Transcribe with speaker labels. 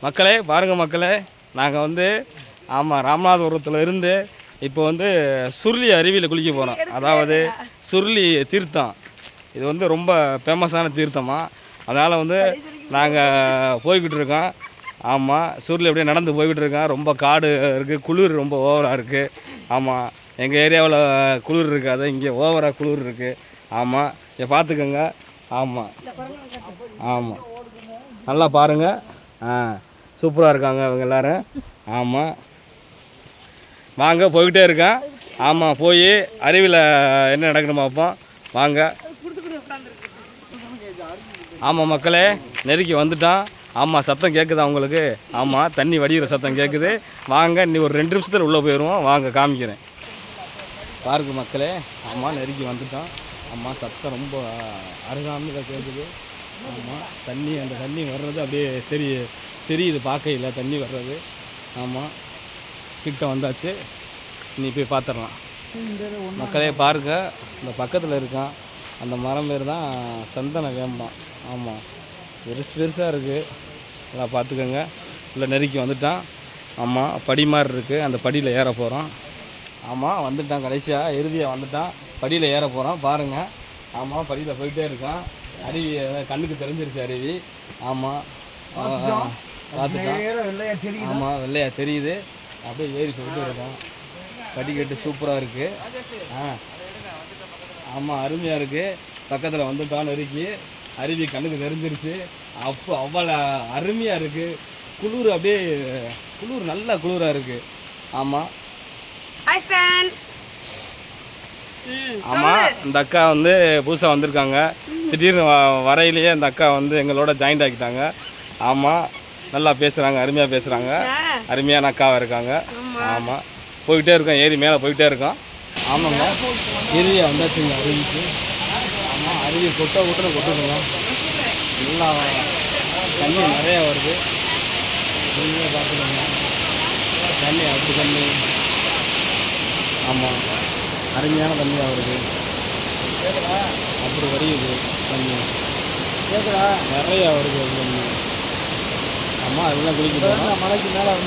Speaker 1: மக்களே பாருங்கள் மக்களே, நாங்கள் வந்து ஆமாம் ராமநாதபுரத்தில் இருந்து இப்போ வந்து சுருளி அருவியில் குளிக்க போகிறோம். அதாவது சுருளி தீர்த்தம். இது வந்து ரொம்ப ஃபேமஸான தீர்த்தமாக. அதனால் வந்து நாங்கள் போய்கிட்டு இருக்கோம். ஆமாம், சுருளி அப்படியே நடந்து போய்கிட்டு இருக்கோம். ரொம்ப காடு இருக்குது, குளிர் ரொம்ப ஓவராக இருக்குது. ஆமாம், எங்கள் ஏரியாவில் குளிர் இருக்காது, இங்கே ஓவராக குளிர் இருக்குது. ஆமாம், இதை பார்த்துக்கோங்க. ஆமாம் ஆமாம், நல்லா பாருங்கள். சூப்பராக இருக்காங்க அவங்க எல்லோரும். ஆமாம், வாங்க போய்கிட்டே இருக்கேன். ஆமாம், போய் அருவியில் என்ன நடக்கணும் பார்ப்போம் வாங்க. ஆமாம் மக்களே, நெருக்கி வந்துட்டான். ஆமாம், சத்தம் கேட்குதா உங்களுக்கு? ஆமாம், தண்ணி வடிகிற சத்தம் கேட்குது. வாங்க, இன்னி ஒரு 2 நிமிஷத்தில் உள்ளே போயிடுவோம். வாங்க காமிக்கிறேன். பாருங்க மக்களே, ஆமாம் நெருக்கி வந்துட்டான். ஆமாம், சத்தம் ரொம்ப அருகாமையில் கேட்குது. ஆமாம், தண்ணி அந்த தண்ணி வர்றது அப்படியே தெரியுது பார்க்கையில் தண்ணி வர்றது. ஆமாம், கிட்ட வந்தாச்சு. நீ போய் பார்த்துடலாம். மக்களே பாருங்க, இந்த பக்கத்தில் இருக்கான் அந்த மரம் பேர் தான் சந்தன வேம்பம். ஆமாம், பெருசாக இருக்குது. எல்லாம் பார்த்துக்கோங்க. இல்லை நெருக்கி வந்துட்டான். ஆமாம், படி மாதிரி இருக்குது, அந்த படியில் ஏற போகிறோம். ஆமாம், வந்துட்டான். கடைசியாக இறுதியாக வந்துட்டான். படியில் ஏற போகிறோம் பாருங்கள். ஆமாம், படியில் போயிட்டே இருக்கான். அருவி கண்ணுக்கு தெரிஞ்சிருச்சு அருவி. ஆமாம், பார்த்துட்டான். ஆமாம், வெள்ளையா தெரியுது. அப்படியே ஏறி போயிட்டு இருக்கோம். படிக்கட்டு சூப்பராக இருக்குது. ஆமாம், அருமையாக இருக்குது. பக்கத்தில் வந்துட்டான் நெருக்கி. அருவி கண்ணுக்கு தெரிஞ்சிருச்சு. அப்போ அவ்வளோ அருமையாக இருக்குது. குளிர் அப்படியே குளிர் நல்ல குளிராக இருக்குது. ஆமாம்.
Speaker 2: Hi friends.
Speaker 1: ஆமாம், இந்த அக்கா வந்து புதுசாக வந்திருக்காங்க. திடீர்னு வரையிலேயே இந்த அக்கா வந்து எங்களோட ஜாயின்ட் ஆகிட்டாங்க. ஆமாம், நல்லா பேசுகிறாங்க, அருமையாக பேசுகிறாங்க. அருமையான அக்காவாக இருக்காங்க. ஆமாம், போய்கிட்டே இருக்கோம். ஏறி மேலே போய்கிட்டே இருக்கோம். ஆமாங்க, ஏரியா வந்தாச்சுங்க அருவிக்கு. ஆமாம், அருவி கொட்டுதுங்க. நல்லா தண்ணி நிறையா வருது. நீங்களே பார்த்துக்கோங்க, தண்ணி அப்படி தண்ணி. ஆமாம், அருமையான தண்ணியாக வருது. அப்படி வரியுது தண்ணி, நிறையா வருது தண்ணி. ஆமாம், அதெல்லாம் குளிக்க போகிறோம். மலைக்கு மேலே